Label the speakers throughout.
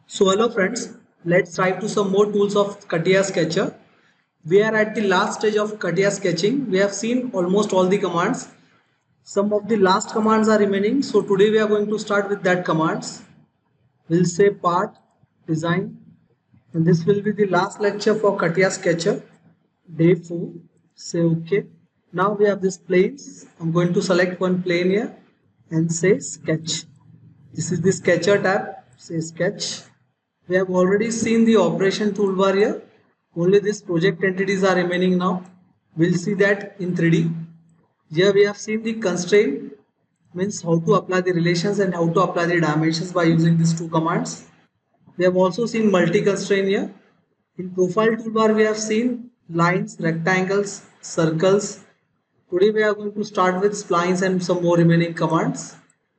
Speaker 1: So hello friends, let's dive to some more tools of CATIA Sketcher. We are at the last stage of CATIA sketching. We have seen almost all the commands. Some of the last commands are remaining. So today we are going to start with that commands. We'll say part, design, and this will be the last lecture for CATIA Sketcher. Day 4. Say OK. Now we have these planes. I'm going to select one plane here and say sketch. This is the sketcher tab. Say sketch. We have already seen the operation toolbar here. Only these project entities are remaining now. We'll see that in 3D. Here we have seen the constraint, means how to apply the relations and how to apply the dimensions by using these two commands. We have also seen multi-constraint here. In profile toolbar we have seen lines, rectangles, circles. Today we are going to start with splines and some more remaining commands.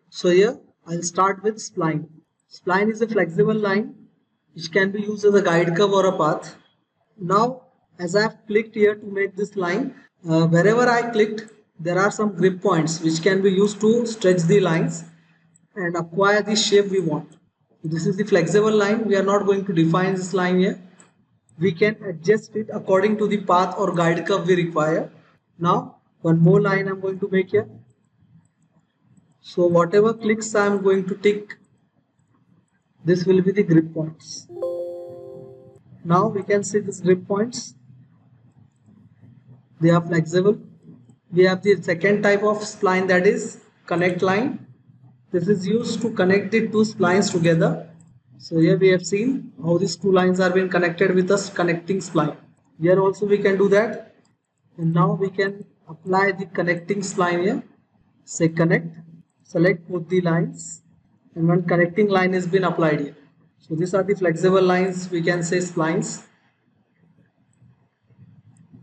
Speaker 1: So here I'll start with spline. Spline is a flexible line which can be used as a guide curve or a path. Now as I have clicked here to make this line, wherever I clicked there are some grip points which can be used to stretch the lines and acquire the shape we want. This is the flexible line. We are not going to define this line here. We can adjust it according to the path or guide curve we require. Now one more line I'm going to make here. So whatever clicks I'm going to tick, this will be the grip points. Now we can see these grip points. They are flexible. We have the second type of spline, that is connect line. This is used to connect the two splines together. So here we have seen how these two lines are being connected with a connecting spline. Here also we can do that. And now we can apply the connecting spline here. Say connect, select both the lines, and one connecting line has been applied here. So these are the flexible lines, we can say splines.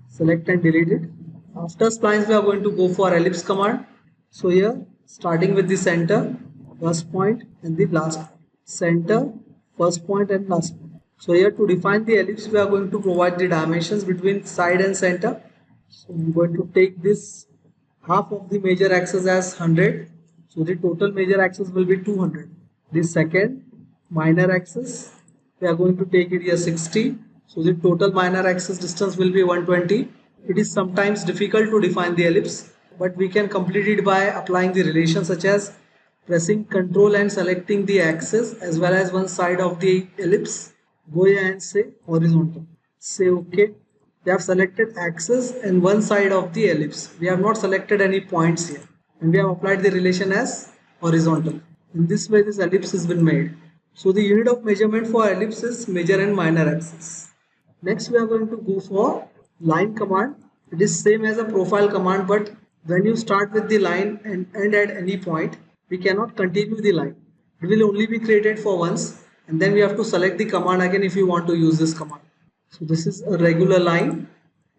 Speaker 1: Select and delete it. After splines we are going to go for ellipse command. So here starting with the center, first point and the last point. Center, first point and last point. So here to define the ellipse we are going to provide the dimensions between side and center. So I'm going to take this half of the major axis as 100. So the total major axis will be 200. The second minor axis we are going to take it here 60. So the total minor axis distance will be 120. It is sometimes difficult to define the ellipse, but we can complete it by applying the relations such as pressing Ctrl and selecting the axis as well as one side of the ellipse. Go here and say horizontal. Say OK. We have selected axis and one side of the ellipse. We have not selected any points here, and we have applied the relation as horizontal. In this way this ellipse has been made. So the unit of measurement for ellipse is major and minor axis. Next we are going to go for line command. It is same as a profile command, but when you start with the line and end at any point, we cannot continue the line. It will only be created for once, and then we have to select the command again if you want to use this command. So this is a regular line.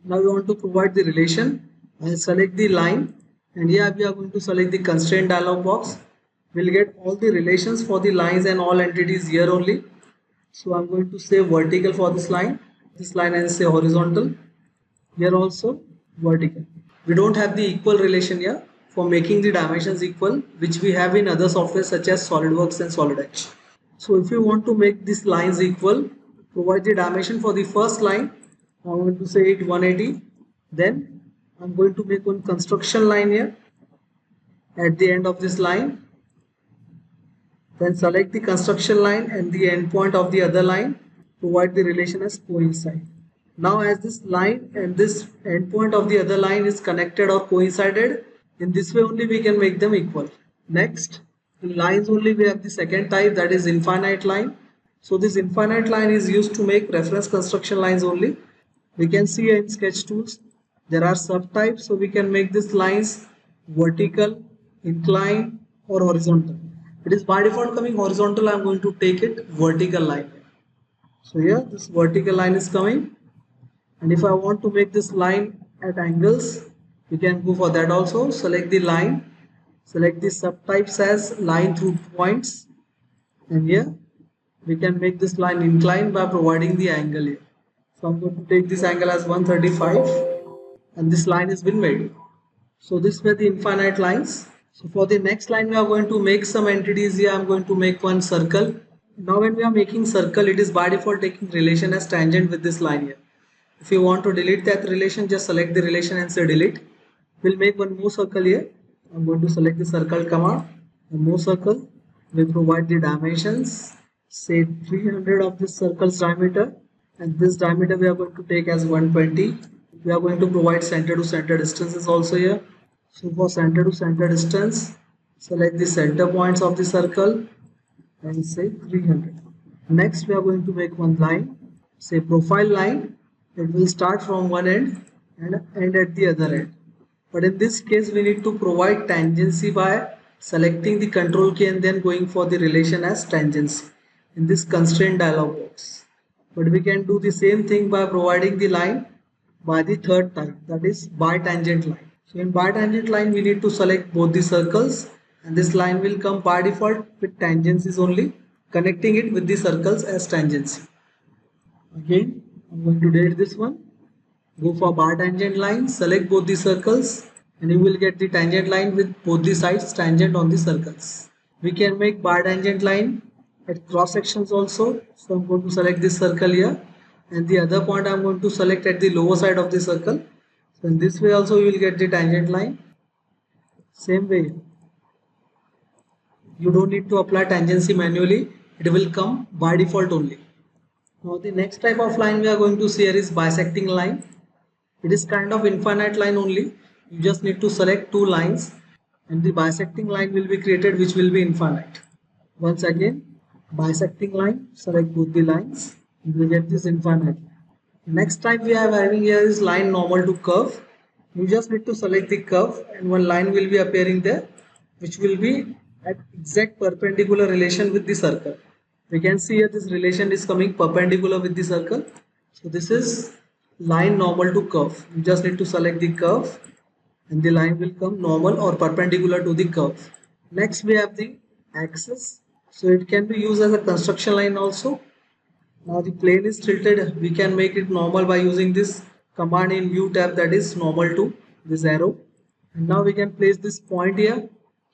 Speaker 1: Now we want to provide the relation. I'll select the line, and here we are going to select the constraint dialog box. We'll get all the relations for the lines and all entities here only. So I'm going to say vertical for this line and say horizontal. Here also vertical. We don't have the equal relation here for making the dimensions equal, which we have in other software such as SolidWorks and Solid Edge. So if you want to make these lines equal, provide the dimension for the first line. I'm going to say it 180. Then I'm going to make one construction line here at the end of this line. Then select the construction line and the endpoint of the other line. Provide the relation as coincide. Now as this line and this endpoint of the other line is connected or coincided, in this way only we can make them equal. Next, in lines only we have the second type, that is infinite line. So this infinite line is used to make reference construction lines only. We can see in sketch tools there are subtypes, so we can make these lines vertical, inclined or horizontal. It is by default coming horizontal. I am going to take it vertical line. So here this vertical line is coming, and if I want to make this line at angles, we can go for that also. Select the line, select the subtypes as line through points, and here we can make this line inclined by providing the angle here. So I'm going to take this angle as 135, and this line has been made. So this were the infinite lines. So for the next line we are going to make some entities here. I'm going to make one circle Now when we are making circle, it is by default taking relation as tangent with this line here. If you want to delete that relation, just select the relation and say delete. We'll make one more circle here. I'm going to select the circle command. One more circle. We provide the dimensions. Say 300 of this circle's diameter, and this diameter we are going to take as 120. We are going to provide center to center distances also here. So for center to center distance, select the center points of the circle and say 300. Next we are going to make one line, say profile line. It will start from one end and end at the other end. But in this case we need to provide tangency by selecting the control key and then going for the relation as tangency in this constraint dialog box. But we can do the same thing by providing the line by the third type, that is by tangent line. So in by tangent line we need to select both the circles, and this line will come by default with tangencies only, connecting it with the circles as tangency. Again, I'm going to delete this one. Go for bar tangent line, select both the circles, and you will get the tangent line with both the sides tangent on the circles. We can make bar tangent line at cross sections also. So I'm going to select this circle here, and the other point I'm going to select at the lower side of the circle. So in this way also you will get the tangent line. Same way, you don't need to apply tangency manually, it will come by default only. Now the next type of line we are going to see here is bisecting line. It is kind of infinite line only. You just need to select two lines and the bisecting line will be created which will be infinite. Once again, bisecting line, select both the lines, you will get this infinite. Next type we are having here is line normal to curve. You just need to select the curve and one line will be appearing there which will be at exact perpendicular relation with the circle. We can see here this relation is coming perpendicular with the circle. So this is line normal to curve. You just need to select the curve and the line will come normal or perpendicular to the curve. Next we have the axis. So it can be used as a construction line also. Now the plane is tilted, we can make it normal by using this command in view tab, that is normal to this arrow. And now we can place this point here.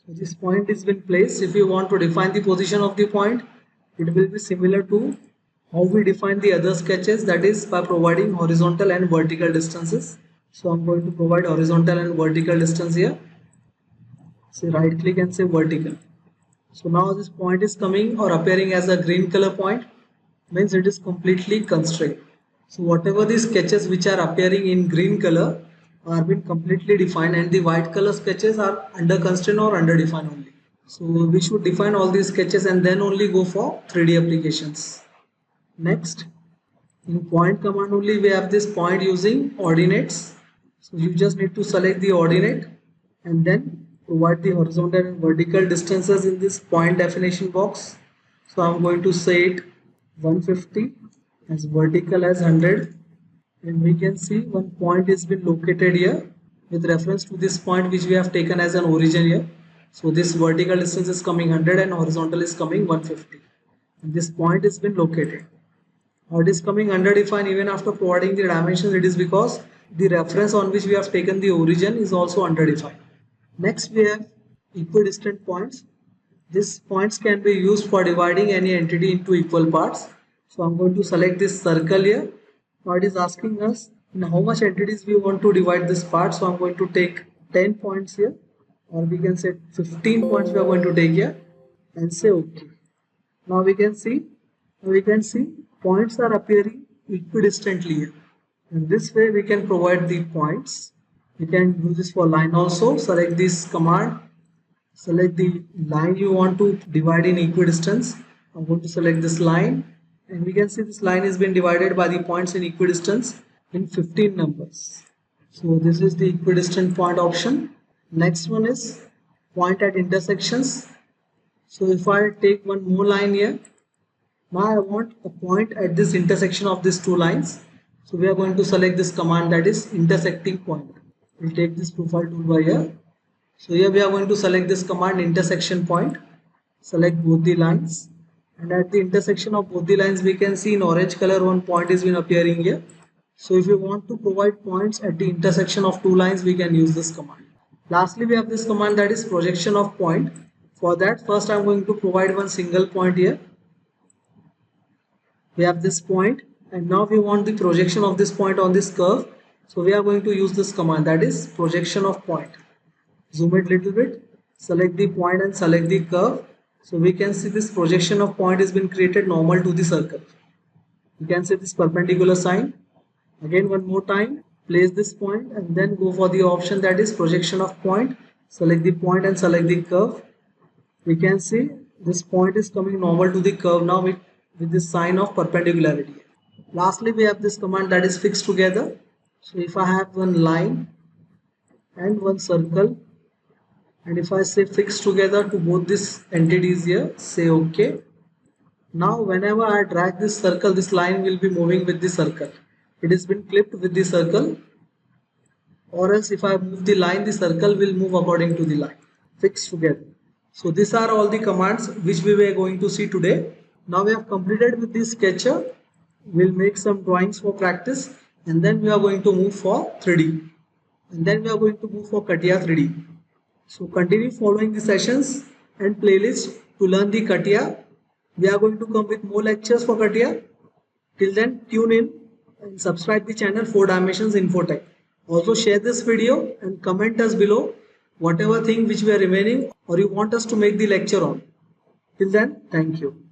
Speaker 1: So this point is been placed. If you want to define the position of the point, it will be similar to how we define the other sketches, that is by providing horizontal and vertical distances. So I'm going to provide horizontal and vertical distance here. Say right click and say vertical. So now this point is coming or appearing as a green color point, means it is completely constrained. So whatever the sketches which are appearing in green color are been completely defined and the white color sketches are under constraint or under defined only. So we should define all these sketches and then only go for 3D applications. Next, in point command only we have this point using ordinates. So you just need to select the ordinate and then provide the horizontal and vertical distances in this point definition box. So I'm going to say it 150 as vertical as 100, and we can see one point has been located here with reference to this point which we have taken as an origin here. So this vertical distance is coming 100 and horizontal is coming 150, and this point has been located. How it is coming underdefined even after providing the dimensions, it is because the reference on which we have taken the origin is also underdefined. Next we have equidistant points. These points can be used for dividing any entity into equal parts. So I'm going to select this circle here. Now it is asking us in how much entities we want to divide this part. So I'm going to take 10 points here, or we can say 15 points we are going to take here and say OK. Now we can see points are appearing equidistantly here. In this way we can provide the points. We can do this for line also. Select this command. Select the line you want to divide in equidistance. I'm going to select this line, and we can see this line has been divided by the points in equidistance in 15 numbers. So this is the equidistant point option. Next one is point at intersections. So if I take one more line here, now I want a point at this intersection of these two lines. So we are going to select this command, that is intersecting point. We'll take this profile toolbar here. So here we are going to select this command intersection point, select both the lines, and at the intersection of both the lines we can see in orange color one point is been appearing here. So if you want to provide points at the intersection of two lines, we can use this command. Lastly we have this command, that is projection of point. For that first I am going to provide one single point here. We have this point, and now we want the projection of this point on this curve. So we are going to use this command, that is projection of point. Zoom it little bit, select the point and select the curve. So we can see this projection of point has been created normal to the circle. You can see this perpendicular sign. Again one more time, place this point and then go for the option that is projection of point. Select the point and select the curve. We can see this point is coming normal to the curve now with this sign of perpendicularity. Lastly, we have this command that is fix together. So if I have one line and one circle, and if I say fix together to both these entities here, say OK. Now whenever I drag this circle, this line will be moving with the circle. It has been clipped with the circle, or else if I move the line, the circle will move according to the line. Fix together. So these are all the commands which we were going to see today. Now we have completed with this sketcher. We'll make some drawings for practice, and then we are going to move for 3D. And then we are going to move for CATIA 3D. So continue following the sessions and playlist to learn the CATIA. We are going to come with more lectures for CATIA. Till then, tune in and subscribe the channel 4 Dimensions Infotech. Also share this video and comment us below whatever thing which we are remaining or you want us to make the lecture on. Till then, thank you.